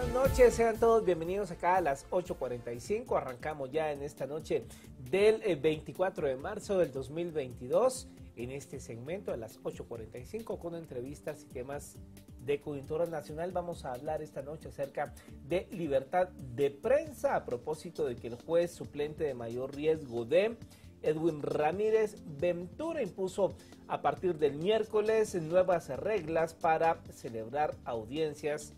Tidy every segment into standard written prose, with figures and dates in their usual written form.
buenas noches, sean todos bienvenidos acá a las 8:45. Arrancamos ya en esta noche del 24 de marzo del 2022 en este segmento a las 8:45 con entrevistas y temas de coyuntura nacional. Vamos a hablar esta noche acerca de libertad de prensa a propósito de que el juez suplente de mayor riesgo de Edwin Ramírez Ventura impuso a partir del miércoles nuevas reglas para celebrar audiencias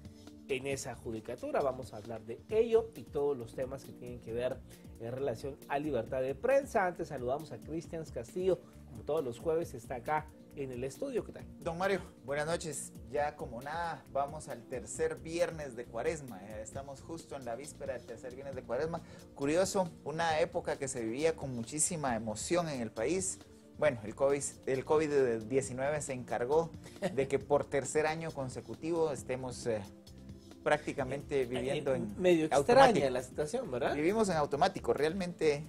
en esa judicatura. Vamos a hablar de ello y todos los temas que tienen que ver en relación a libertad de prensa. Antes saludamos a Cristian Castillo, como todos los jueves está acá en el estudio. ¿Qué tal? Don Mario, buenas noches. Ya como nada, vamos al tercer viernes de Cuaresma. Estamos justo en la víspera del tercer viernes de Cuaresma. Curioso, una época que se vivía con muchísima emoción en el país. Bueno, el COVID-19 se encargó de que por tercer año consecutivo estemos prácticamente viviendo en medio extraña automático. La situación, ¿verdad? Vivimos en automático, realmente.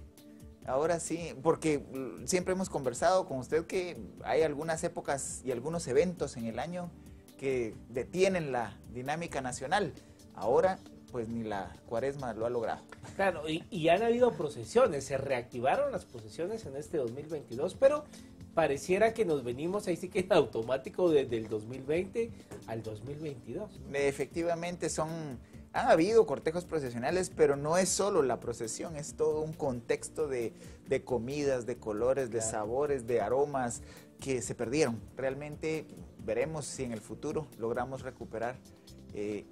Ahora sí, porque siempre hemos conversado con usted que hay algunas épocas y algunos eventos en el año que detienen la dinámica nacional. Ahora, pues ni la Cuaresma lo ha logrado. Claro, y han habido procesiones, se reactivaron las procesiones en este 2022, pero pareciera que nos venimos ahí sí que en automático desde el 2020 al 2022. Efectivamente han habido cortejos procesionales, pero no es solo la procesión, es todo un contexto de comidas, de colores, de sabores, de aromas que se perdieron. Realmente veremos si en el futuro logramos recuperar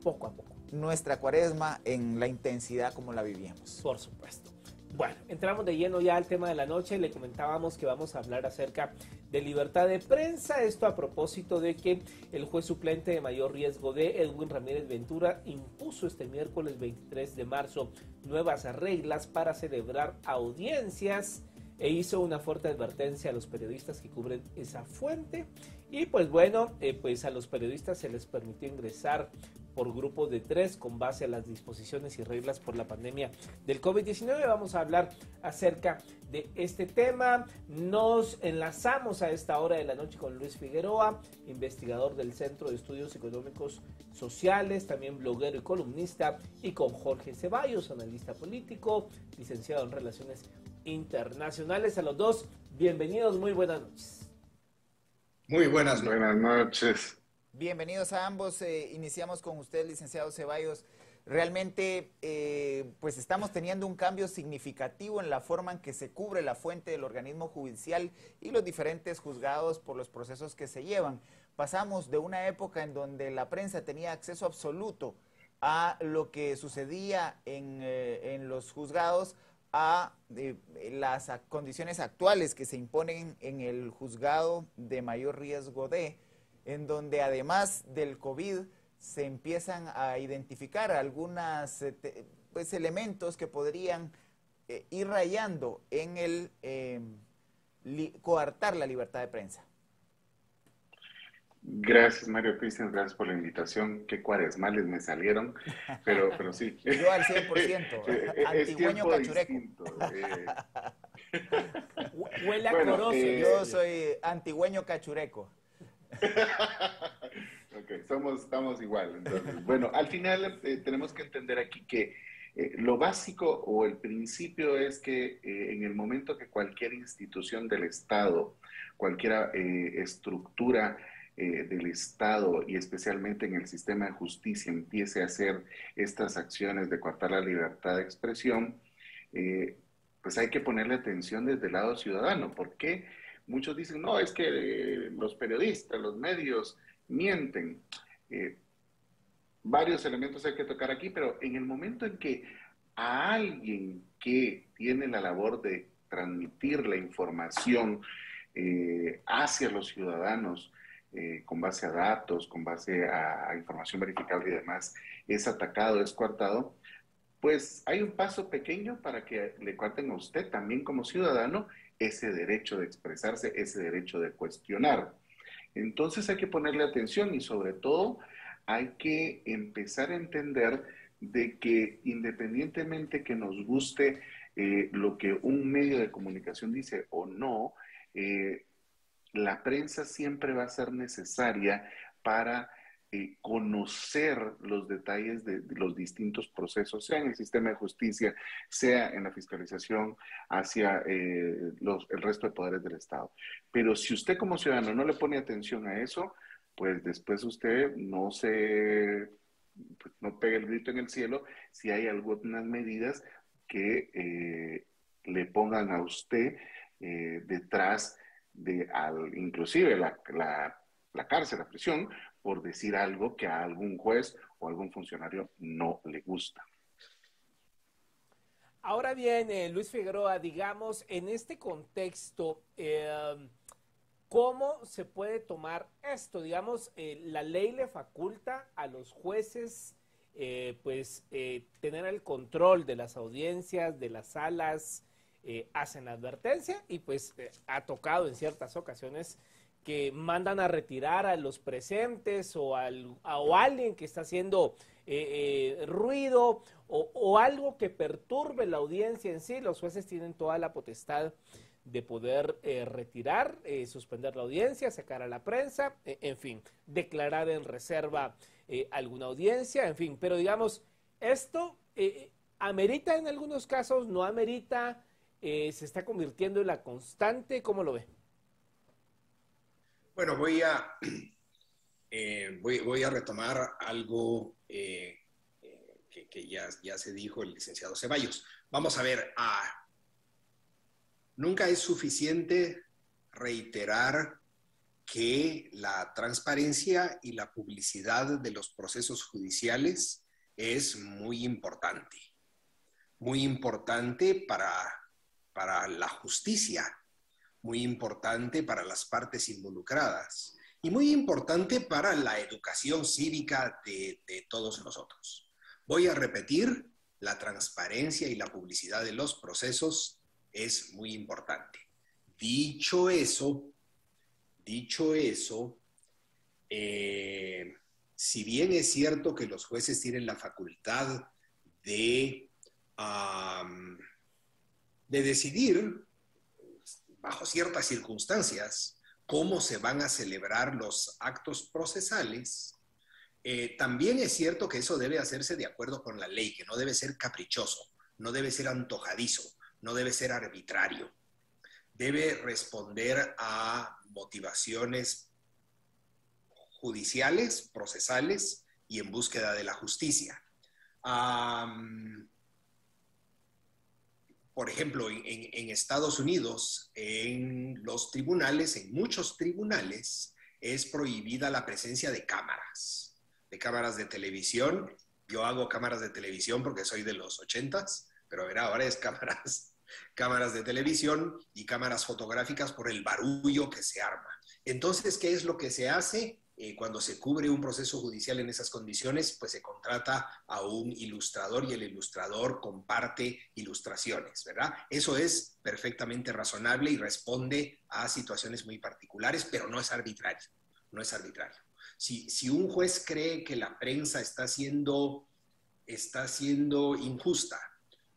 poco a poco nuestra Cuaresma en la intensidad como la vivíamos. Por supuesto. Bueno, entramos de lleno ya al tema de la noche. Le comentábamos que vamos a hablar acerca de libertad de prensa. Esto a propósito de que el juez suplente de mayor riesgo de Edwin Ramírez Ventura impuso este miércoles 23 de marzo nuevas reglas para celebrar audiencias e hizo una fuerte advertencia a los periodistas que cubren esa fuente. Y pues bueno, pues a los periodistas se les permitió ingresar por grupos de 3 con base a las disposiciones y reglas por la pandemia del COVID-19. Vamos a hablar acerca de este tema. Nos enlazamos a esta hora de la noche con Luis Figueroa, investigador del Centro de Estudios Económicos Sociales, también bloguero y columnista, y con Jorge Ceballos, analista político, licenciado en Relaciones Internacionales. A los dos, bienvenidos, muy buenas noches. Muy buenas noches. Bienvenidos a ambos. Iniciamos con usted, licenciado Ceballos. Realmente, pues estamos teniendo un cambio significativo en la forma en que se cubre la fuente del organismo judicial y los diferentes juzgados por los procesos que se llevan. Pasamos de una época en donde la prensa tenía acceso absoluto a lo que sucedía en los juzgados a las condiciones actuales que se imponen en el juzgado de mayor riesgo en donde además del COVID se empiezan a identificar algunos pues, elementos que podrían ir rayando en el coartar la libertad de prensa. Gracias, Mario Cristian, gracias por la invitación. Qué cuaresmales me salieron, pero sí. Yo al 100%, antigüeño cachureco. Huele a corozo. Yo soy antigüeño cachureco. Ok, estamos igual. Entonces, bueno, al final tenemos que entender aquí que lo básico o el principio es que en el momento que cualquier institución del Estado, cualquier estructura del Estado y especialmente en el sistema de justicia empiece a hacer estas acciones de coartar la libertad de expresión, pues hay que ponerle atención desde el lado ciudadano. ¿Por qué? Muchos dicen, no, es que los periodistas, los medios mienten. Varios elementos hay que tocar aquí, pero en el momento en que a alguien que tiene la labor de transmitir la información hacia los ciudadanos, con base a datos, con base a información verificable y demás, es atacado, es coartado, pues hay un paso pequeño para que le coarten a usted también como ciudadano ese derecho de expresarse, ese derecho de cuestionar. Entonces hay que ponerle atención y sobre todo hay que empezar a entender de que independientemente que nos guste lo que un medio de comunicación dice o no, la prensa siempre va a ser necesaria para conocer los detalles de los distintos procesos, sea en el sistema de justicia, sea en la fiscalización hacia el resto de poderes del Estado. Pero si usted como ciudadano no le pone atención a eso, pues después usted pues no pega el grito en el cielo si hay algunas medidas que le pongan a usted detrás inclusive la cárcel, la prisión, por decir algo que a algún juez o algún funcionario no le gusta. Ahora bien, Luis Figueroa, digamos, en este contexto, ¿cómo se puede tomar esto? Digamos, la ley le faculta a los jueces, tener el control de las audiencias, de las salas, hacen la advertencia y pues ha tocado en ciertas ocasiones que mandan a retirar a los presentes o a alguien que está haciendo ruido o algo que perturbe la audiencia en sí. Los jueces tienen toda la potestad de poder retirar, suspender la audiencia, sacar a la prensa, en fin, declarar en reserva alguna audiencia, en fin. Pero digamos, esto amerita en algunos casos, no amerita, se está convirtiendo en la constante. ¿Cómo lo ve? Bueno, voy a retomar algo que ya se dijo el licenciado Ceballos. Vamos a ver, nunca es suficiente reiterar que la transparencia y la publicidad de los procesos judiciales es muy importante para la justicia, muy importante para las partes involucradas y muy importante para la educación cívica de todos nosotros. Voy a repetir, la transparencia y la publicidad de los procesos es muy importante. Dicho eso, si bien es cierto que los jueces tienen la facultad de decidir bajo ciertas circunstancias cómo se van a celebrar los actos procesales, también es cierto que eso debe hacerse de acuerdo con la ley, que no debe ser caprichoso, no debe ser antojadizo, no debe ser arbitrario. Debe responder a motivaciones judiciales, procesales y en búsqueda de la justicia. Por ejemplo, en Estados Unidos, en los tribunales, en muchos tribunales, es prohibida la presencia de cámaras de televisión. Yo hago cámaras de televisión porque soy de los 80s, pero verá, ahora es cámaras de televisión y cámaras fotográficas por el barullo que se arma. Entonces, ¿qué es lo que se hace? Cuando se cubre un proceso judicial en esas condiciones, pues se contrata a un ilustrador y el ilustrador comparte ilustraciones, ¿verdad? Eso es perfectamente razonable y responde a situaciones muy particulares, pero no es arbitrario, no es arbitrario. Si un juez cree que la prensa está siendo injusta,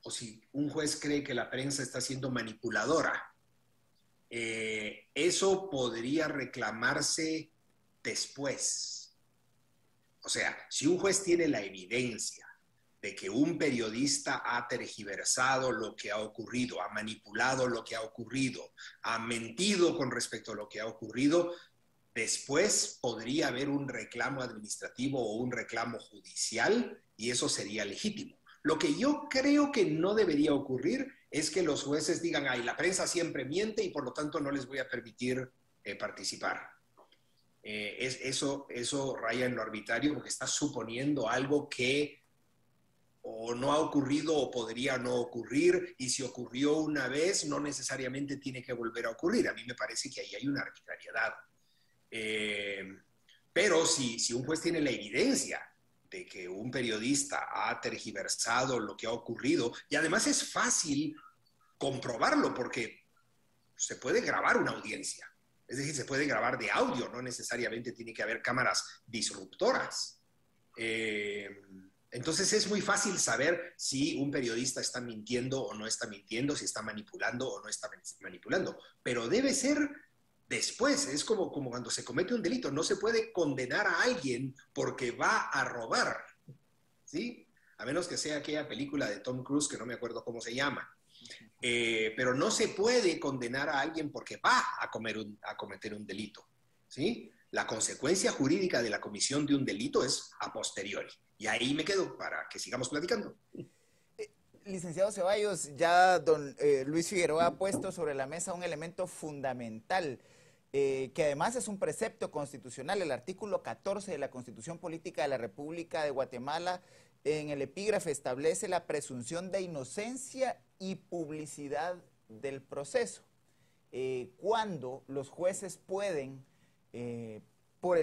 o si un juez cree que la prensa está siendo manipuladora, eso podría reclamarse después. O sea, si un juez tiene la evidencia de que un periodista ha tergiversado lo que ha ocurrido, ha manipulado lo que ha ocurrido, ha mentido con respecto a lo que ha ocurrido, después podría haber un reclamo administrativo o un reclamo judicial y eso sería legítimo. Lo que yo creo que no debería ocurrir es que los jueces digan, ay, la prensa siempre miente y por lo tanto no les voy a permitir participar. Eso raya en lo arbitrario porque está suponiendo algo que o no ha ocurrido o podría no ocurrir, y si ocurrió una vez no necesariamente tiene que volver a ocurrir. A mí me parece que ahí hay una arbitrariedad. Pero si un juez tiene la evidencia de que un periodista ha tergiversado lo que ha ocurrido, y además es fácil comprobarlo porque se puede grabar una audiencia. Es decir, se puede grabar de audio, no necesariamente tiene que haber cámaras disruptoras. Entonces es muy fácil saber si un periodista está mintiendo o no está mintiendo, si está manipulando o no está manipulando. Pero debe ser después. Es como cuando se comete un delito. No se puede condenar a alguien porque va a robar, ¿sí? A menos que sea aquella película de Tom Cruise que no me acuerdo cómo se llama. Pero no se puede condenar a alguien porque va a cometer un delito, ¿sí? La consecuencia jurídica de la comisión de un delito es a posteriori. Y ahí me quedo para que sigamos platicando. Licenciado Ceballos, ya don Luis Figueroa ha puesto sobre la mesa un elemento fundamental, que además es un precepto constitucional, el artículo 14 de la Constitución Política de la República de Guatemala, en el epígrafe establece la presunción de inocencia y publicidad del proceso. Cuando los jueces pueden, por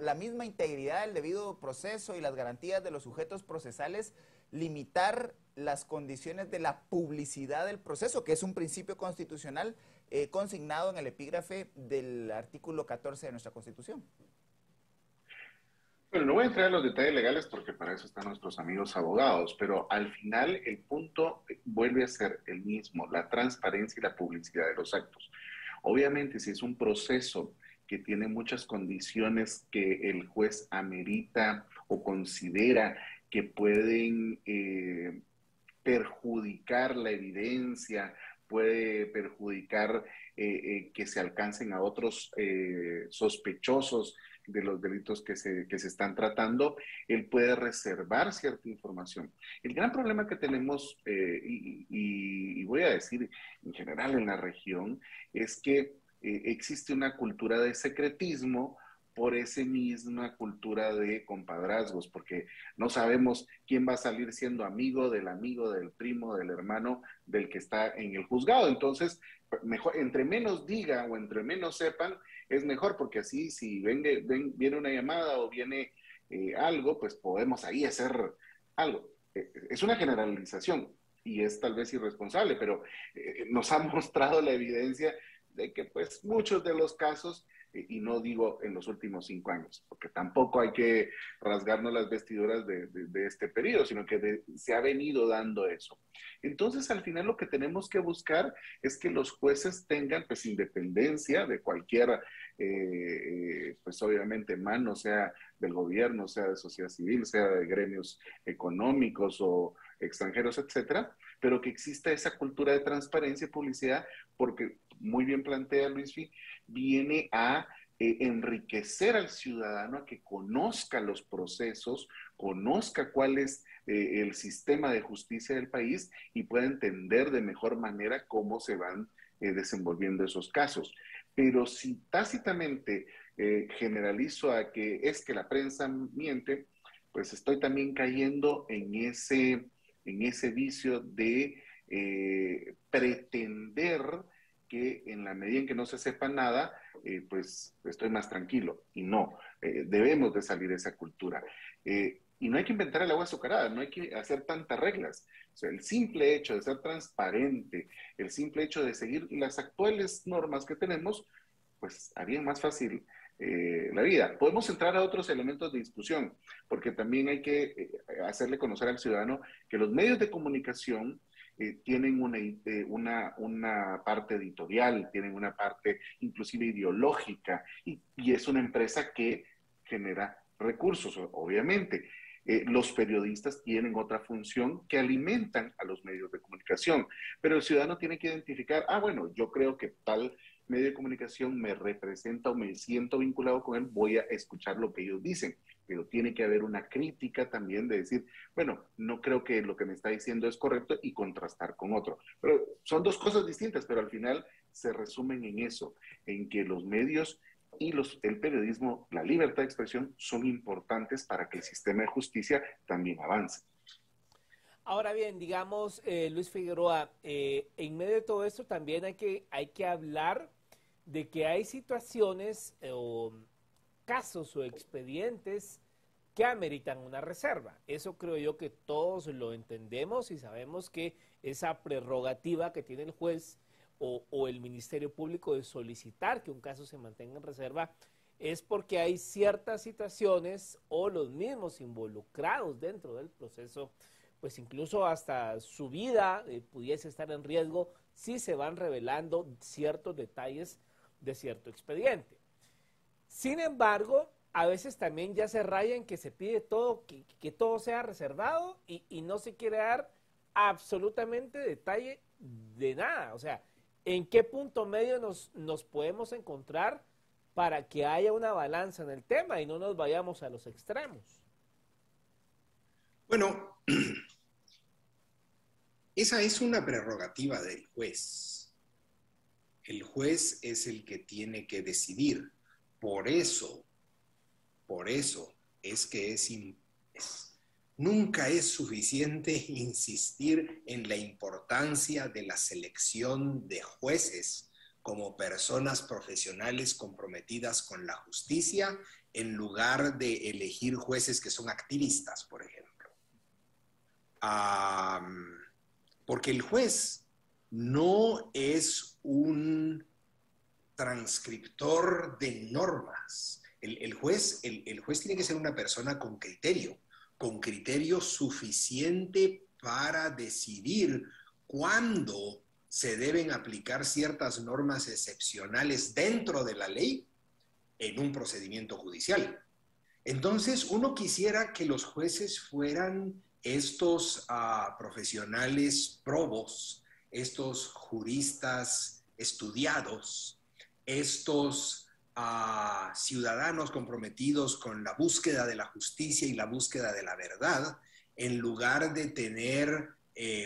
la misma integridad del debido proceso y las garantías de los sujetos procesales, limitar las condiciones de la publicidad del proceso, que es un principio constitucional consignado en el epígrafe del artículo 14 de nuestra Constitución. Bueno, no voy a entrar en los detalles legales porque para eso están nuestros amigos abogados, pero al final el punto vuelve a ser el mismo, la transparencia y la publicidad de los actos. Obviamente, si es un proceso que tiene muchas condiciones que el juez amerita o considera que pueden perjudicar la evidencia, puede perjudicar que se alcancen a otros sospechosos de los delitos que se están tratando, él puede reservar cierta información. El gran problema que tenemos, y voy a decir en general en la región, es que existe una cultura de secretismo por esa misma cultura de compadrazgos, porque no sabemos quién va a salir siendo amigo, del primo, del hermano, del que está en el juzgado. Entonces, mejor, entre menos diga o entre menos sepan, es mejor, porque así si viene una llamada o viene algo, pues podemos ahí hacer algo. Es una generalización y es tal vez irresponsable, pero nos ha mostrado la evidencia de que pues muchos de los casos, y no digo en los últimos 5 años, porque tampoco hay que rasgarnos las vestiduras de este periodo, sino que se ha venido dando eso. Entonces, al final lo que tenemos que buscar es que los jueces tengan pues independencia de cualquier, pues obviamente mano, sea del gobierno, sea de sociedad civil, sea de gremios económicos o extranjeros, etcétera, pero que exista esa cultura de transparencia y publicidad, porque muy bien plantea Luis Fi, viene a enriquecer al ciudadano, a que conozca los procesos, conozca cuál es el sistema de justicia del país y pueda entender de mejor manera cómo se van desenvolviendo esos casos. Pero si tácitamente generalizo a que es que la prensa miente, pues estoy también cayendo en ese vicio de pretender que en la medida en que no se sepa nada, pues estoy más tranquilo. Y no, debemos de salir de esa cultura. Y no hay que inventar el agua azucarada, no hay que hacer tantas reglas. O sea, el simple hecho de ser transparente, el simple hecho de seguir las actuales normas que tenemos, pues haría más fácil la vida. Podemos entrar a otros elementos de discusión, porque también hay que hacerle conocer al ciudadano que los medios de comunicación tienen una parte editorial, tienen una parte inclusive ideológica, y es una empresa que genera recursos, obviamente. Los periodistas tienen otra función que alimentan a los medios de comunicación, pero el ciudadano tiene que identificar, bueno, yo creo que tal medio de comunicación me representa o me siento vinculado con él, voy a escuchar lo que ellos dicen, pero tiene que haber una crítica también de decir, bueno, no creo que lo que me está diciendo es correcto, y contrastar con otro. Pero son dos cosas distintas, pero al final se resumen en eso, en que los medios y el periodismo, la libertad de expresión, son importantes para que el sistema de justicia también avance. Ahora bien, digamos, Luis Figueroa, en medio de todo esto también hay que hablar de que hay situaciones o casos o expedientes que ameritan una reserva. Eso creo yo que todos lo entendemos y sabemos que esa prerrogativa que tiene el juez o el Ministerio Público de solicitar que un caso se mantenga en reserva es porque hay ciertas situaciones o los mismos involucrados dentro del proceso, pues incluso hasta su vida pudiese estar en riesgo si se van revelando ciertos detalles de cierto expediente. Sin embargo, a veces también ya se raya en que se pide todo, que todo sea reservado y no se quiere dar absolutamente detalle de nada. O sea, ¿en qué punto medio nos podemos encontrar para que haya una balanza en el tema y no nos vayamos a los extremos? Bueno, esa es una prerrogativa del juez. El juez es el que tiene que decidir. Por eso es que nunca es suficiente insistir en la importancia de la selección de jueces como personas profesionales comprometidas con la justicia, en lugar de elegir jueces que son activistas, por ejemplo. Porque el juez no es un transcriptor de normas. El juez tiene que ser una persona con criterio suficiente para decidir cuándo se deben aplicar ciertas normas excepcionales dentro de la ley en un procedimiento judicial. Entonces, uno quisiera que los jueces fueran estos profesionales probos, estos juristas estudiados, estos ciudadanos comprometidos con la búsqueda de la justicia y la búsqueda de la verdad, en lugar de tener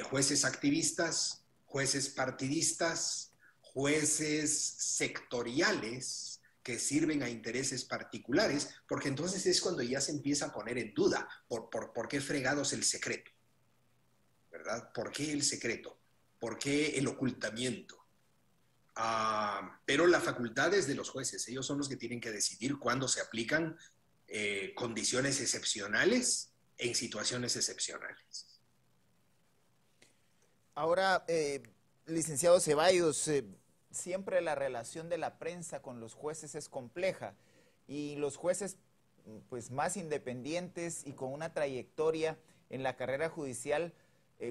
jueces activistas, jueces partidistas, jueces sectoriales que sirven a intereses particulares, porque entonces es cuando ya se empieza a poner en duda por qué fregados el secreto, ¿verdad? ¿Por qué el secreto? ¿Por qué el ocultamiento? Pero la facultad es de los jueces. Ellos son los que tienen que decidir cuándo se aplican condiciones excepcionales en situaciones excepcionales. Ahora, licenciado Ceballos, siempre la relación de la prensa con los jueces es compleja y los jueces pues más independientes y con una trayectoria en la carrera judicial,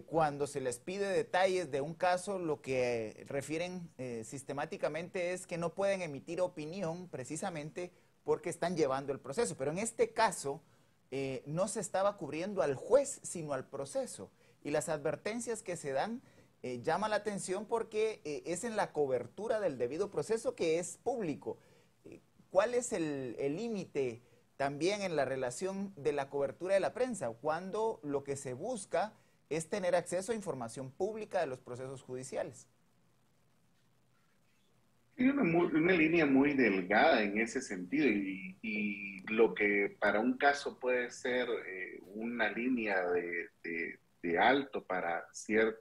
cuando se les pide detalles de un caso, lo que refieren sistemáticamente es que no pueden emitir opinión precisamente porque están llevando el proceso. Pero en este caso no se estaba cubriendo al juez, sino al proceso. Y las advertencias que se dan llama la atención porque es en la cobertura del debido proceso que es público. ¿Cuál es el límite también en la relación de la cobertura de la prensa, cuando lo que se busca es tener acceso a información pública de los procesos judiciales? Hay una línea muy delgada en ese sentido y lo que para un caso puede ser una línea de alto para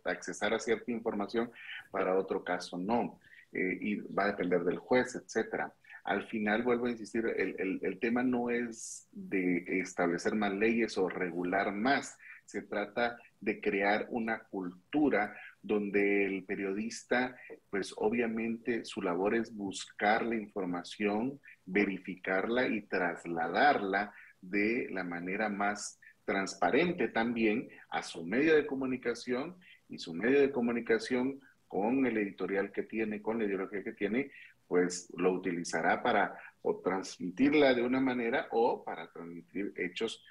accesar a cierta información, para otro caso no, y va a depender del juez, etcétera. Al final, vuelvo a insistir, el tema no es de establecer más leyes o regular más, se trata de crear una cultura donde el periodista, pues obviamente su labor es buscar la información, verificarla y trasladarla de la manera más transparente también a su medio de comunicación, y su medio de comunicación con el editorial que tiene, con la ideología que tiene, pues lo utilizará para o transmitirla de una manera o para transmitir hechos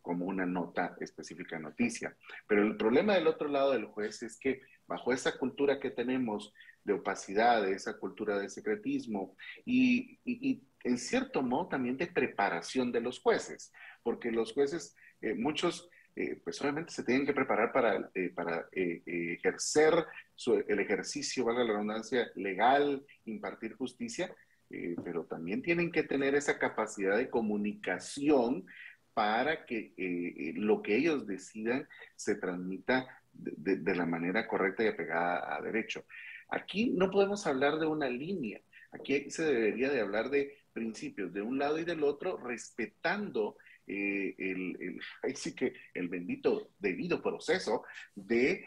como una nota específica noticia. Pero el problema del otro lado del juez es que bajo esa cultura que tenemos de opacidad, de esa cultura de secretismo y en cierto modo también de preparación de los jueces, porque los jueces, muchos pues obviamente se tienen que preparar para ejercer el ejercicio, valga la redundancia, legal, impartir justicia, pero también tienen que tener esa capacidad de comunicación para que lo que ellos decidan se transmita de la manera correcta y apegada a derecho. Aquí no podemos hablar de una línea, aquí se debería de hablar de principios de un lado y del otro, respetando ahí sí que el bendito debido proceso de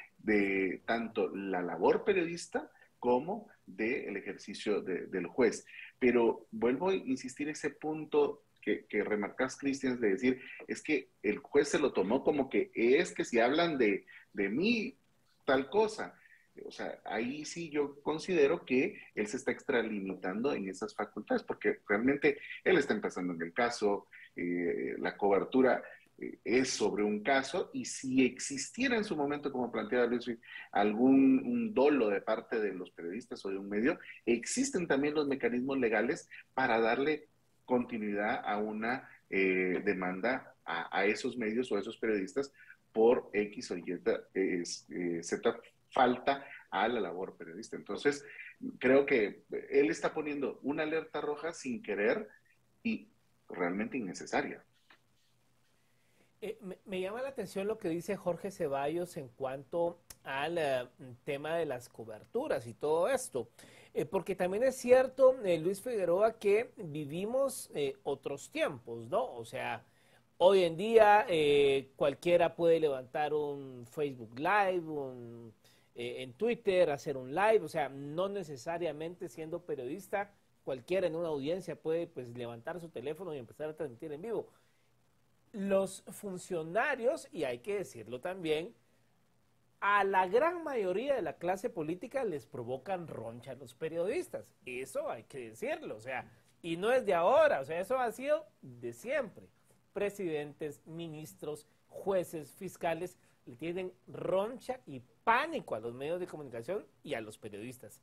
tanto la labor periodista como del ejercicio del juez. Pero vuelvo a insistir ese punto que remarcas, Cristian, de decir, es que el juez se lo tomó como que es que si hablan de mí, tal cosa. O sea, ahí sí yo considero que él se está extralimitando en esas facultades, porque realmente él está empezando en el caso, la cobertura es sobre un caso, y si existiera en su momento, como planteaba Luis, algún un dolo de parte de los periodistas o de un medio, existen también los mecanismos legales para darle continuidad a una demanda a esos medios o a esos periodistas por X o Y, Z falta a la labor periodista. Entonces, creo que él está poniendo una alerta roja sin querer y realmente innecesaria. Me llama la atención lo que dice Jorge Ceballos en cuanto al tema de las coberturas y todo esto. Porque también es cierto, Luis Figueroa, que vivimos otros tiempos, ¿no? O sea, hoy en día cualquiera puede levantar un Facebook Live, en Twitter, hacer un live, o sea, no necesariamente siendo periodista, cualquiera en una audiencia puede pues levantar su teléfono y empezar a transmitir en vivo. Los funcionarios, y hay que decirlo también, a la gran mayoría de la clase política les provocan roncha a los periodistas. Eso hay que decirlo, o sea, y no es de ahora, o sea, eso ha sido de siempre. Presidentes, ministros, jueces, fiscales, le tienen roncha y pánico a los medios de comunicación y a los periodistas.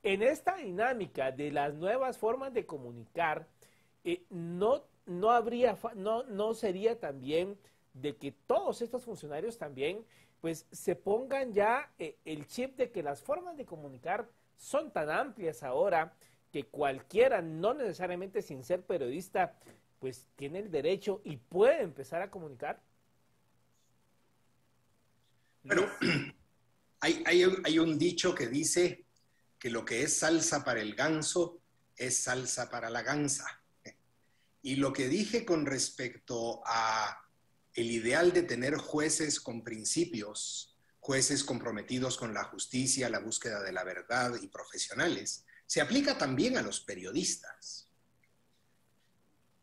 En esta dinámica de las nuevas formas de comunicar, no sería también de que todos estos funcionarios también pues se pongan ya el chip de que las formas de comunicar son tan amplias ahora que cualquiera, no necesariamente sin ser periodista, pues tiene el derecho y puede empezar a comunicar. Bueno, hay un dicho que dice que lo que es salsa para el ganso es salsa para la gansa. Y lo que dije con respecto a el ideal de tener jueces con principios, jueces comprometidos con la justicia, la búsqueda de la verdad y profesionales, se aplica también a los periodistas.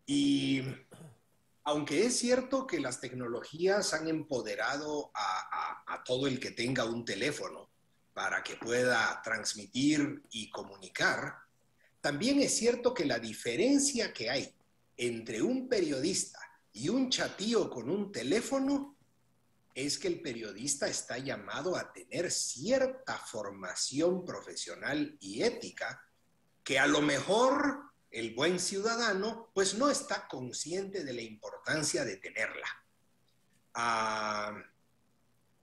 Y aunque es cierto que las tecnologías han empoderado a todo el que tenga un teléfono para que pueda transmitir y comunicar, también es cierto que la diferencia que hay entre un periodista y un chatío con un teléfono es que el periodista está llamado a tener cierta formación profesional y ética que a lo mejor el buen ciudadano pues no está consciente de la importancia de tenerla.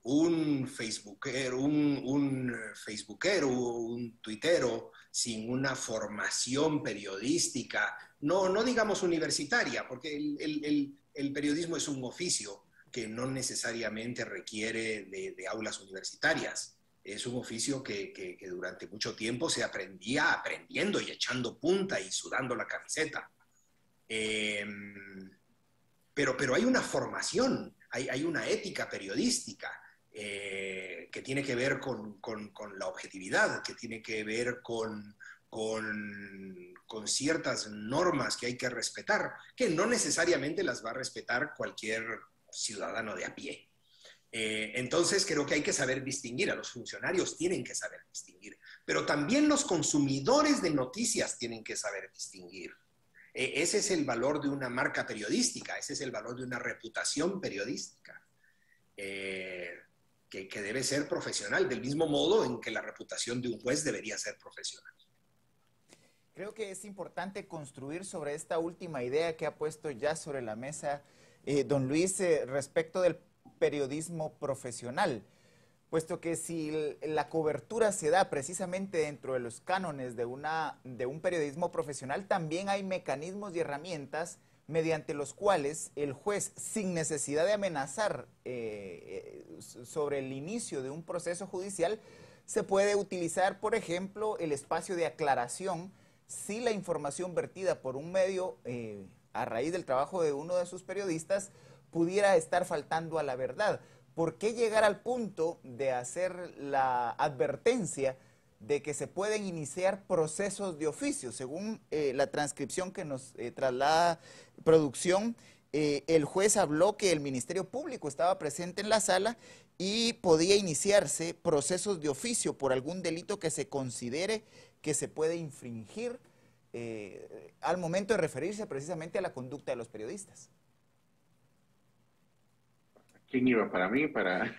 Un facebookero, un tuitero sin una formación periodística, no digamos universitaria, porque el periodismo es un oficio que no necesariamente requiere de aulas universitarias. Es un oficio que durante mucho tiempo se aprendía aprendiendo y echando punta y sudando la camiseta. Pero hay una formación, hay una ética periodística que tiene que ver con la objetividad, que tiene que ver con ciertas normas que hay que respetar, que no necesariamente las va a respetar cualquier ciudadano de a pie. Entonces creo que hay que saber distinguir, a los funcionarios tienen que saber distinguir, pero también los consumidores de noticias tienen que saber distinguir. Ese es el valor de una marca periodística, ese es el valor de una reputación periodística, que debe ser profesional, del mismo modo en que la reputación de un juez debería ser profesional. Creo que es importante construir sobre esta última idea que ha puesto ya sobre la mesa don Luis respecto del periodismo profesional, puesto que si la cobertura se da precisamente dentro de los cánones de un periodismo profesional, también hay mecanismos y herramientas mediante los cuales el juez, sin necesidad de amenazar sobre el inicio de un proceso judicial, se puede utilizar, por ejemplo, el espacio de aclaración si la información vertida por un medio a raíz del trabajo de uno de sus periodistas pudiera estar faltando a la verdad. ¿Por qué llegar al punto de hacer la advertencia de que se pueden iniciar procesos de oficio? Según la transcripción que nos traslada producción, el juez habló que el Ministerio Público estaba presente en la sala y podía iniciarse procesos de oficio por algún delito que se considere que se puede infringir al momento de referirse precisamente a la conducta de los periodistas. ¿Quién iba? ¿Para mí? Para...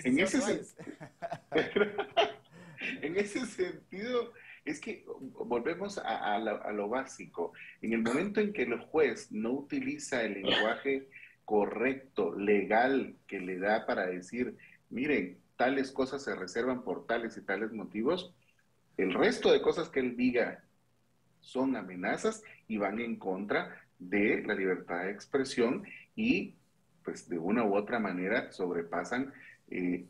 en ese sentido, es que volvemos a lo básico. En el momento en que el juez no utiliza el lenguaje correcto, legal, que le da para decir, miren, tales cosas se reservan por tales y tales motivos, el resto de cosas que él diga son amenazas y van en contra de la libertad de expresión y pues de una u otra manera sobrepasan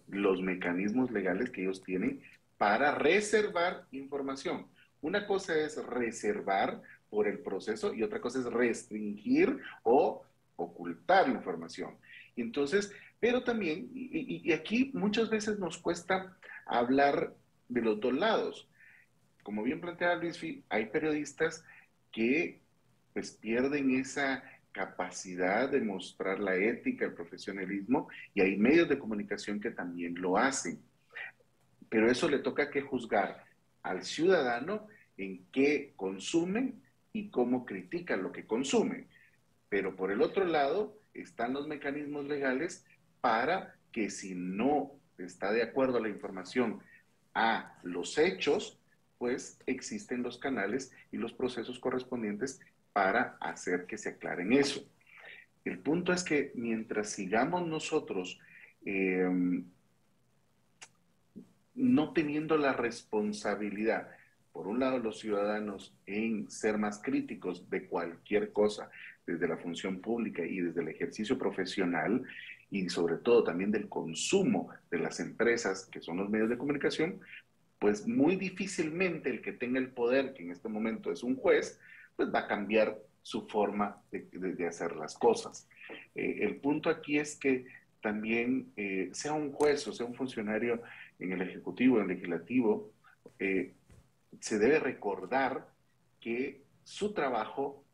los mecanismos legales que ellos tienen para reservar información. Una cosa es reservar por el proceso y otra cosa es restringir o ocultar la información. Entonces, pero también, y aquí muchas veces nos cuesta hablar de los dos lados. Como bien planteaba Luisfi, hay periodistas que pues pierden esa capacidad de mostrar la ética, el profesionalismo, y hay medios de comunicación que también lo hacen. Pero eso le toca que juzgar al ciudadano en qué consumen y cómo critican lo que consumen. Pero por el otro lado están los mecanismos legales para que si no está de acuerdo la información a los hechos, pues existen los canales y los procesos correspondientes para hacer que se aclaren eso. El punto es que mientras sigamos nosotros no teniendo la responsabilidad, por un lado los ciudadanos, en ser más críticos de cualquier cosa, desde la función pública y desde el ejercicio profesional, y sobre todo también del consumo de las empresas, que son los medios de comunicación, pues muy difícilmente el que tenga el poder, que en este momento es un juez, pues va a cambiar su forma de hacer las cosas. El punto aquí es que también sea un juez o sea un funcionario en el Ejecutivo, en el Legislativo, se debe recordar que su trabajo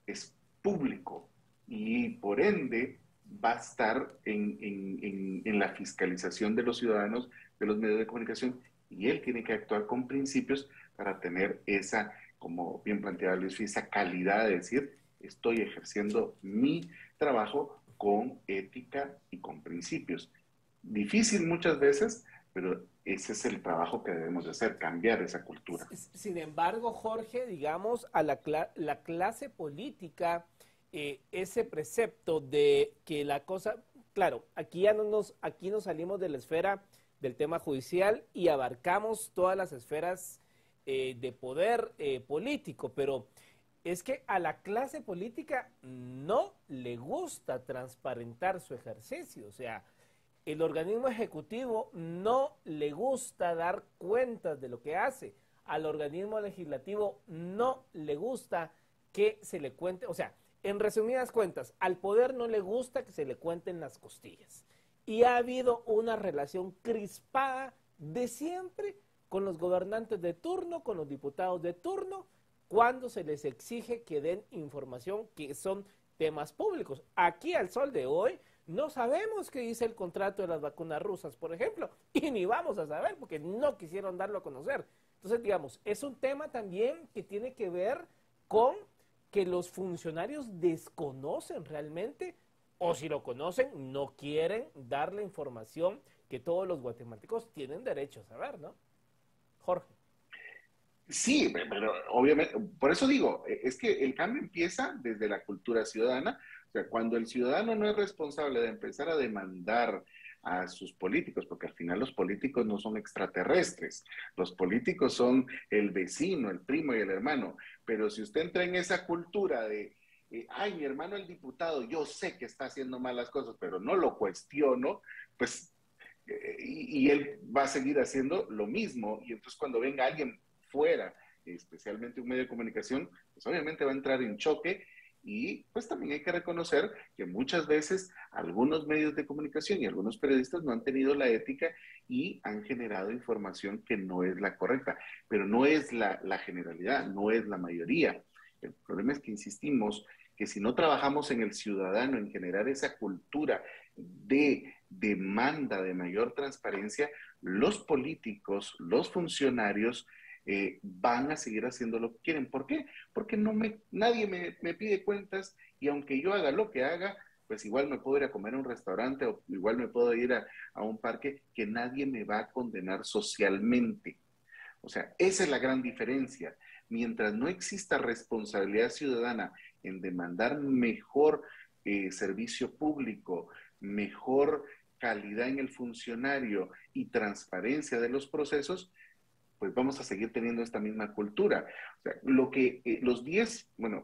es público y por ende va a estar en la fiscalización de los ciudadanos, de los medios de comunicación, y él tiene que actuar con principios para tener esa, como bien planteaba Luis, esa calidad de decir, estoy ejerciendo mi trabajo con ética y con principios. Difícil muchas veces, pero ese es el trabajo que debemos de hacer, cambiar esa cultura. Sin embargo, Jorge, digamos, a la clase política, ese precepto de que la cosa, claro, aquí nos salimos de la esfera del tema judicial y abarcamos todas las esferas de poder político, pero es que a la clase política no le gusta transparentar su ejercicio, o sea, el organismo ejecutivo no le gusta dar cuentas de lo que hace, al organismo legislativo no le gusta que se le cuente, o sea, en resumidas cuentas, al poder no le gusta que se le cuenten las costillas. Y ha habido una relación crispada de siempre con los gobernantes de turno, con los diputados de turno, cuando se les exige que den información que son temas públicos. Aquí al sol de hoy no sabemos qué dice el contrato de las vacunas rusas, por ejemplo, y ni vamos a saber porque no quisieron darlo a conocer. Entonces, digamos, es un tema también que tiene que ver con que los funcionarios desconocen realmente, o si lo conocen, no quieren dar la información que todos los guatemaltecos tienen derecho a saber, ¿no? Jorge. Sí, pero obviamente, por eso digo, es que el cambio empieza desde la cultura ciudadana. O sea, cuando el ciudadano no es responsable de empezar a demandar a sus políticos, porque al final los políticos no son extraterrestres, los políticos son el vecino, el primo y el hermano, pero si usted entra en esa cultura de, ay, mi hermano el diputado, yo sé que está haciendo malas cosas, pero no lo cuestiono, pues, y él va a seguir haciendo lo mismo, y entonces cuando venga alguien fuera, especialmente un medio de comunicación, pues obviamente va a entrar en choque. Y pues también hay que reconocer que muchas veces algunos medios de comunicación y algunos periodistas no han tenido la ética y han generado información que no es la correcta, pero no es la generalidad, no es la mayoría. El problema es que insistimos que si no trabajamos en el ciudadano, en generar esa cultura de demanda de mayor transparencia, los políticos, los funcionarios van a seguir haciendo lo que quieren. ¿Por qué? Porque nadie me pide cuentas y aunque yo haga lo que haga, pues igual me puedo ir a comer a un restaurante o igual me puedo ir a un parque, que nadie me va a condenar socialmente. O sea, esa es la gran diferencia. Mientras no exista responsabilidad ciudadana en demandar mejor servicio público, mejor calidad en el funcionario y transparencia de los procesos, pues vamos a seguir teniendo esta misma cultura. O sea, lo que los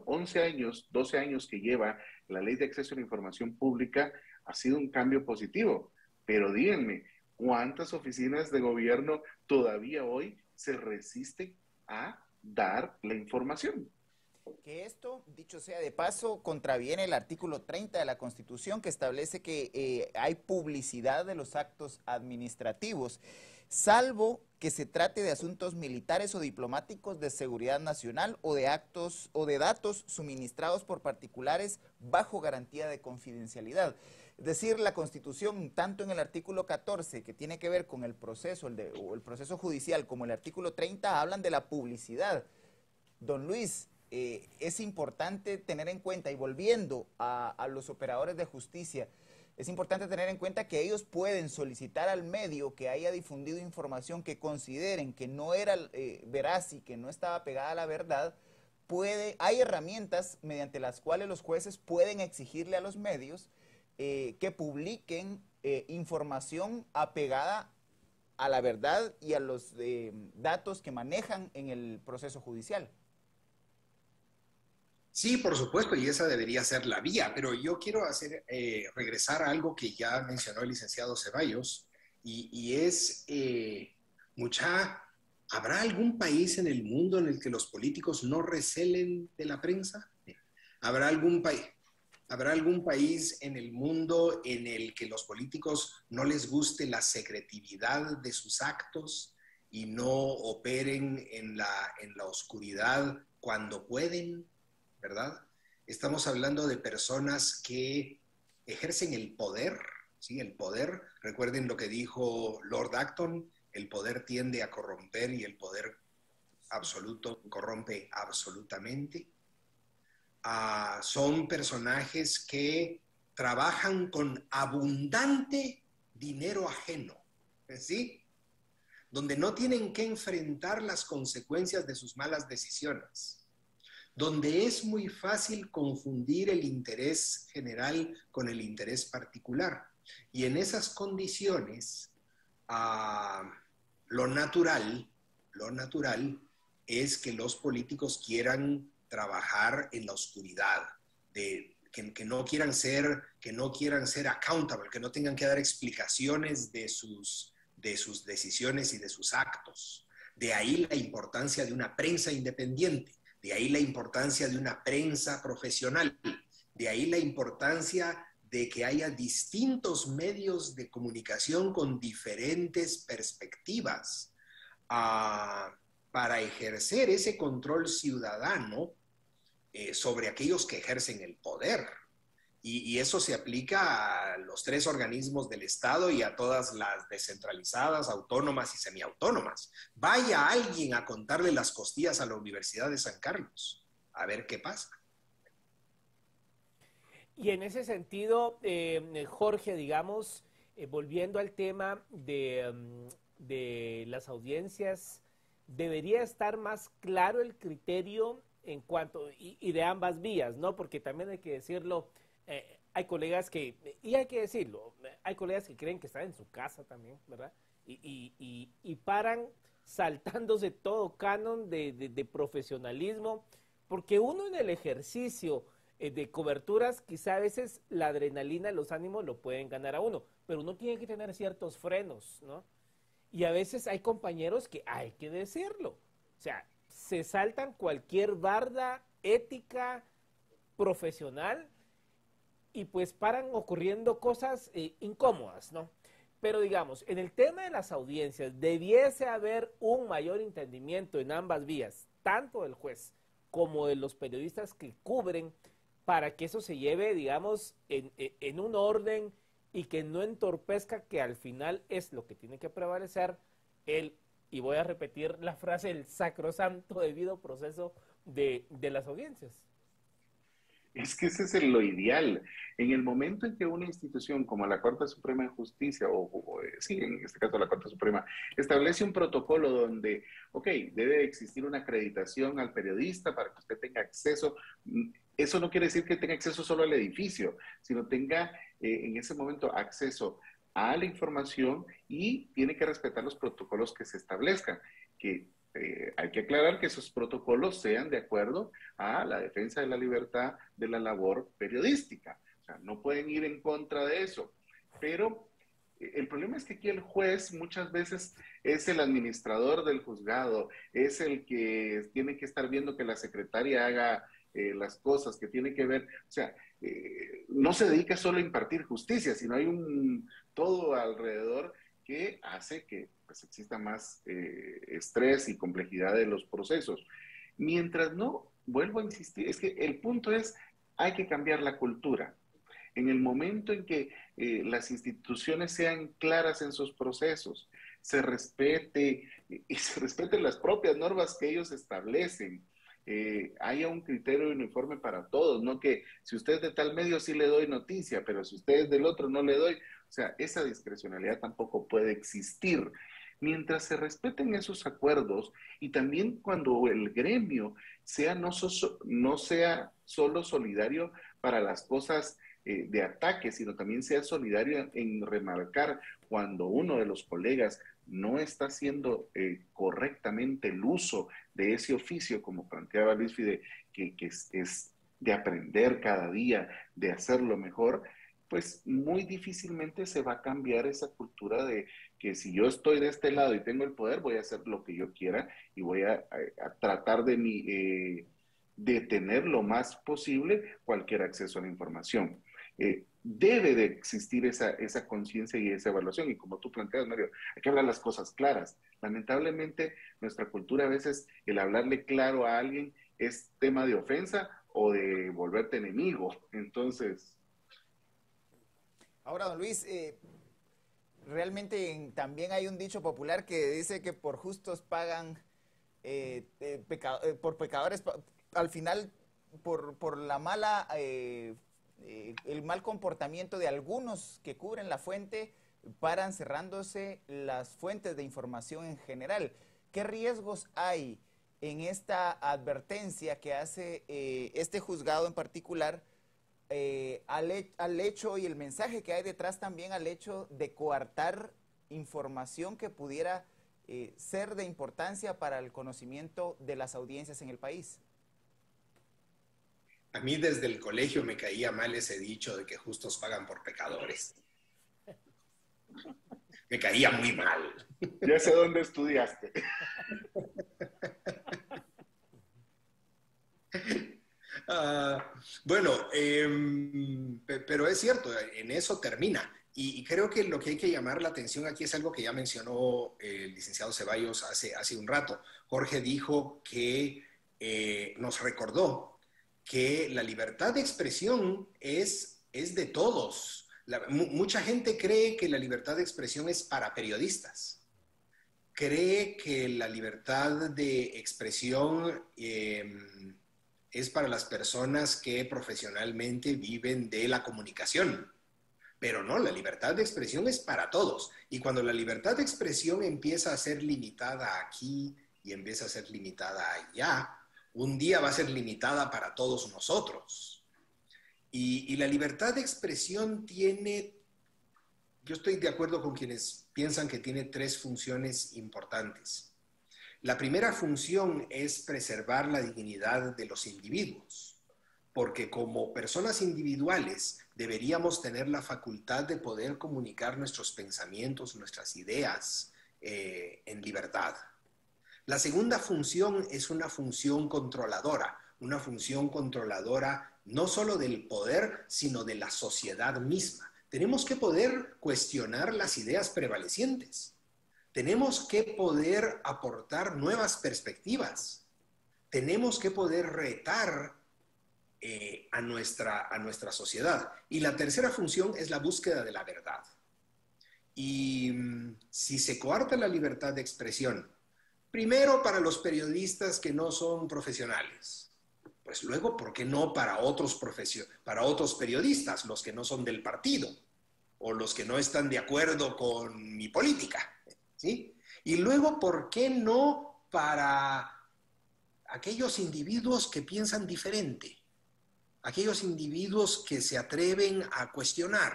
11 años, 12 años que lleva la Ley de Acceso a la Información Pública ha sido un cambio positivo. Pero díganme, ¿cuántas oficinas de gobierno todavía hoy se resisten a dar la información? Que esto, dicho sea de paso, contraviene el artículo 30 de la Constitución, que establece que hay publicidad de los actos administrativos, salvo que se trate de asuntos militares o diplomáticos de seguridad nacional o de actos o de datos suministrados por particulares bajo garantía de confidencialidad. Es decir, la Constitución, tanto en el artículo 14, que tiene que ver con el proceso, o el proceso judicial, como el artículo 30, hablan de la publicidad. Don Luis, es importante tener en cuenta, y volviendo a los operadores de justicia, es importante tener en cuenta que ellos pueden solicitar al medio que haya difundido información que consideren que no era veraz y que no estaba pegada a la verdad. Hay herramientas mediante las cuales los jueces pueden exigirle a los medios que publiquen información apegada a la verdad y a los datos que manejan en el proceso judicial. Sí, por supuesto, y esa debería ser la vía, pero yo quiero regresar a algo que ya mencionó el licenciado Ceballos, y es, ¿habrá algún país en el mundo en el que los políticos no recelen de la prensa? ¿Habrá algún país en el mundo en el que los políticos no les guste la secretividad de sus actos y no operen en la oscuridad cuando pueden? ¿Verdad? Estamos hablando de personas que ejercen el poder, ¿sí? El poder, recuerden lo que dijo Lord Acton, el poder tiende a corromper y el poder absoluto corrompe absolutamente. Son personajes que trabajan con abundante dinero ajeno, ¿sí? Donde no tienen que enfrentar las consecuencias de sus malas decisiones, donde es muy fácil confundir el interés general con el interés particular. Y en esas condiciones, lo natural es que los políticos quieran trabajar en la oscuridad, que no quieran ser accountable, que no tengan que dar explicaciones de sus decisiones y de sus actos. De ahí la importancia de una prensa independiente. De ahí la importancia de una prensa profesional, de ahí la importancia de que haya distintos medios de comunicación con diferentes perspectivas para ejercer ese control ciudadano sobre aquellos que ejercen el poder. Y eso se aplica a los 3 organismos del Estado y a todas las descentralizadas, autónomas y semiautónomas. Vaya alguien a contarle las costillas a la Universidad de San Carlos, a ver qué pasa. Y en ese sentido, Jorge, digamos, volviendo al tema de las audiencias, debería estar más claro el criterio en cuanto, y de ambas vías, ¿no? Porque también hay que decirlo, hay colegas que, y hay que decirlo, hay colegas que creen que están en su casa también, ¿verdad? Y paran saltándose todo canon de profesionalismo, porque uno en el ejercicio de coberturas, quizá a veces la adrenalina, los ánimos lo pueden ganar a uno, pero uno tiene que tener ciertos frenos, ¿no? Y a veces hay compañeros que hay que decirlo, o sea, se saltan cualquier barda ética profesional y pues paran ocurriendo cosas incómodas, ¿no? Pero digamos, en el tema de las audiencias, debiese haber un mayor entendimiento en ambas vías, tanto del juez como de los periodistas que cubren, para que eso se lleve, digamos, en un orden y que no entorpezca, que al final es lo que tiene que prevalecer, y voy a repetir la frase, el sacrosanto debido proceso de las audiencias. Es que ese es lo ideal. En el momento en que una institución como la Corte Suprema de Justicia, sí, en este caso la Corte Suprema, establece un protocolo donde, ok, debe existir una acreditación al periodista para que usted tenga acceso, eso no quiere decir que tenga acceso solo al edificio, sino tenga en ese momento acceso a la información y tiene que respetar los protocolos que se establezcan, que hay que aclarar que esos protocolos sean de acuerdo a la defensa de la libertad de la labor periodística. O sea, no pueden ir en contra de eso. Pero el problema es que aquí el juez muchas veces es el administrador del juzgado, es el que tiene que estar viendo que la secretaria haga las cosas que tiene que ver. O sea, no se dedica solo a impartir justicia, sino hay todo alrededor que hace que pues, exista más estrés y complejidad de los procesos. Mientras no, vuelvo a insistir, es que el punto es, hay que cambiar la cultura. En el momento en que las instituciones sean claras en sus procesos, se respete y se respeten las propias normas que ellos establecen, haya un criterio uniforme para todos, no que si usted es de tal medio sí le doy noticia, pero si usted es del otro no le doy. O sea, esa discrecionalidad tampoco puede existir. Mientras se respeten esos acuerdos y también cuando el gremio sea no sea solo solidario para las cosas de ataque, sino también sea solidario en remarcar cuando uno de los colegas no está haciendo correctamente el uso de ese oficio, como planteaba Luis Fide, que es de aprender cada día, de hacerlo mejor, pues muy difícilmente se va a cambiar esa cultura de que si yo estoy de este lado y tengo el poder, voy a hacer lo que yo quiera y voy a tratar de tener lo más posible cualquier acceso a la información. Debe de existir esa conciencia y esa evaluación, y como tú planteas, Mario, hay que hablar las cosas claras. Lamentablemente, nuestra cultura a veces, el hablarle claro a alguien es tema de ofensa o de volverte enemigo. Entonces... Ahora, don Luis, realmente también hay un dicho popular que dice que por justos pagan, por pecadores, al final, por la mala, el mal comportamiento de algunos que cubren la fuente, paran cerrándose las fuentes de información en general. ¿Qué riesgos hay en esta advertencia que hace este juzgado en particular al hecho y el mensaje que hay detrás también al hecho de coartar información que pudiera ser de importancia para el conocimiento de las audiencias en el país? A mí desde el colegio me caía mal ese dicho de que justos pagan por pecadores. Me caía muy mal. Ya sé dónde estudiaste. Bueno, pero es cierto, en eso termina. Y creo que lo que hay que llamar la atención aquí es algo que ya mencionó el licenciado Ceballos hace un rato. Jorge dijo que nos recordó que la libertad de expresión es de todos. Mucha gente cree que la libertad de expresión es para periodistas. Cree que la libertad de expresión es para las personas que profesionalmente viven de la comunicación. Pero no, la libertad de expresión es para todos. Y cuando la libertad de expresión empieza a ser limitada aquí y empieza a ser limitada allá, un día va a ser limitada para todos nosotros. Y la libertad de expresión tiene, yo estoy de acuerdo con quienes piensan que tiene 3 funciones importantes. La primera función es preservar la dignidad de los individuos, porque como personas individuales deberíamos tener la facultad de poder comunicar nuestros pensamientos, nuestras ideas en libertad. La segunda función es una función controladora no solo del poder, sino de la sociedad misma. Tenemos que poder cuestionar las ideas prevalecientes. Tenemos que poder aportar nuevas perspectivas. tenemos que poder retar a nuestra sociedad. Y la tercera función es la búsqueda de la verdad. Y si se coarta la libertad de expresión, primero para los periodistas que no son profesionales, pues luego, ¿por qué no para otros periodistas, los que no son del partido o los que no están de acuerdo con mi política? ¿Sí? Y luego, ¿por qué no para aquellos individuos que piensan diferente? Aquellos individuos que se atreven a cuestionar.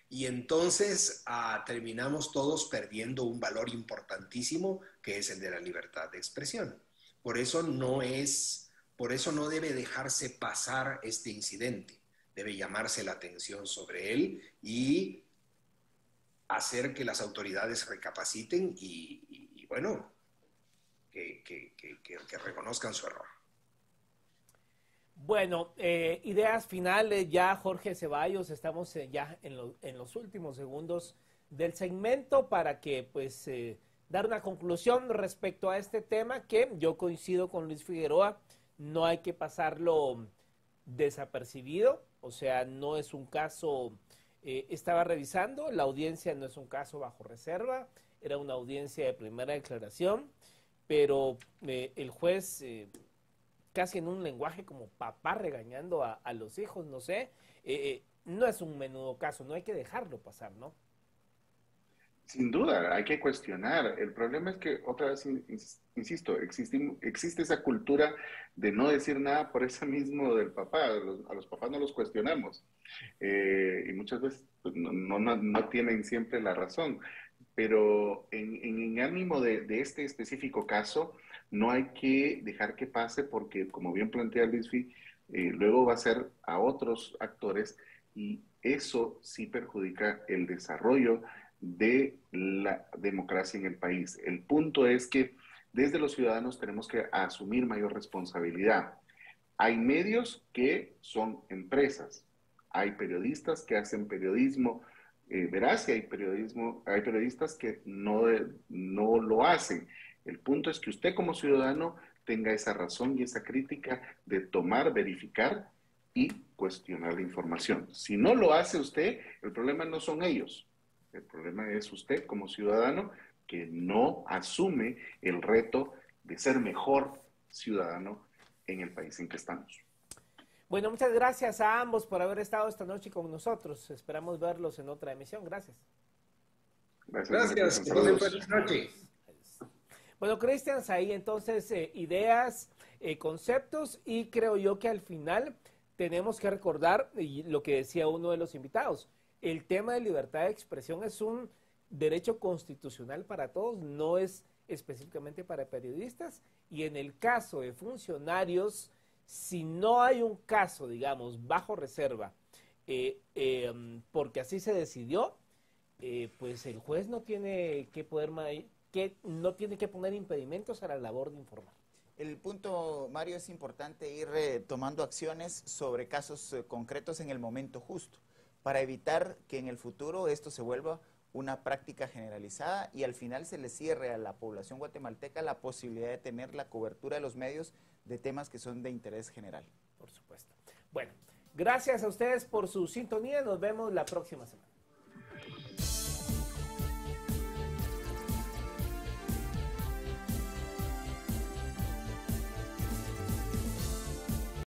Y entonces terminamos todos perdiendo un valor importantísimo que es el de la libertad de expresión. Por eso no debe dejarse pasar este incidente. Debe llamarse la atención sobre él y hacer que las autoridades recapaciten y bueno, que reconozcan su error. Bueno, ideas finales ya, Jorge Ceballos, estamos ya en los últimos segundos del segmento para que pues dar una conclusión respecto a este tema que yo coincido con Luis Figueroa, no hay que pasarlo desapercibido, o sea, no es un caso, estaba revisando, la audiencia no es un caso bajo reserva, era una audiencia de primera declaración, pero el juez... casi en un lenguaje como papá regañando a los hijos, no sé, no es un menudo caso, no hay que dejarlo pasar, ¿no? Sin duda, hay que cuestionar. El problema es que, otra vez, insisto, existe esa cultura de no decir nada por eso mismo del papá. A los papás no los cuestionamos. Y muchas veces pues, no tienen siempre la razón. Pero en ánimo de este específico caso, no hay que dejar que pase porque, como bien plantea Luisfi, luego va a ser a otros actores y eso sí perjudica el desarrollo de la democracia en el país. El punto es que desde los ciudadanos tenemos que asumir mayor responsabilidad. Hay medios que son empresas, hay periodistas que hacen periodismo veraz y hay periodistas que no lo hacen. El punto es que usted como ciudadano tenga esa razón y esa crítica de tomar, verificar y cuestionar la información. Si no lo hace usted, el problema no son ellos. El problema es usted como ciudadano que no asume el reto de ser mejor ciudadano en el país en que estamos. Bueno, muchas gracias a ambos por haber estado esta noche con nosotros. Esperamos verlos en otra emisión. Gracias. Gracias. Buenas noches. Bueno, Cristian, ahí entonces ideas, conceptos y creo yo que al final tenemos que recordar lo que decía uno de los invitados. El tema de libertad de expresión es un derecho constitucional para todos, no es específicamente para periodistas y en el caso de funcionarios, si no hay un caso, digamos, bajo reserva, porque así se decidió, pues el juez no tiene que no tiene que poner impedimentos a la labor de informar. El punto, Mario, es importante ir tomando acciones sobre casos concretos en el momento justo, para evitar que en el futuro esto se vuelva una práctica generalizada y al final se le cierre a la población guatemalteca la posibilidad de tener la cobertura de los medios de temas que son de interés general. Por supuesto. Bueno, gracias a ustedes por su sintonía. Nos vemos la próxima semana.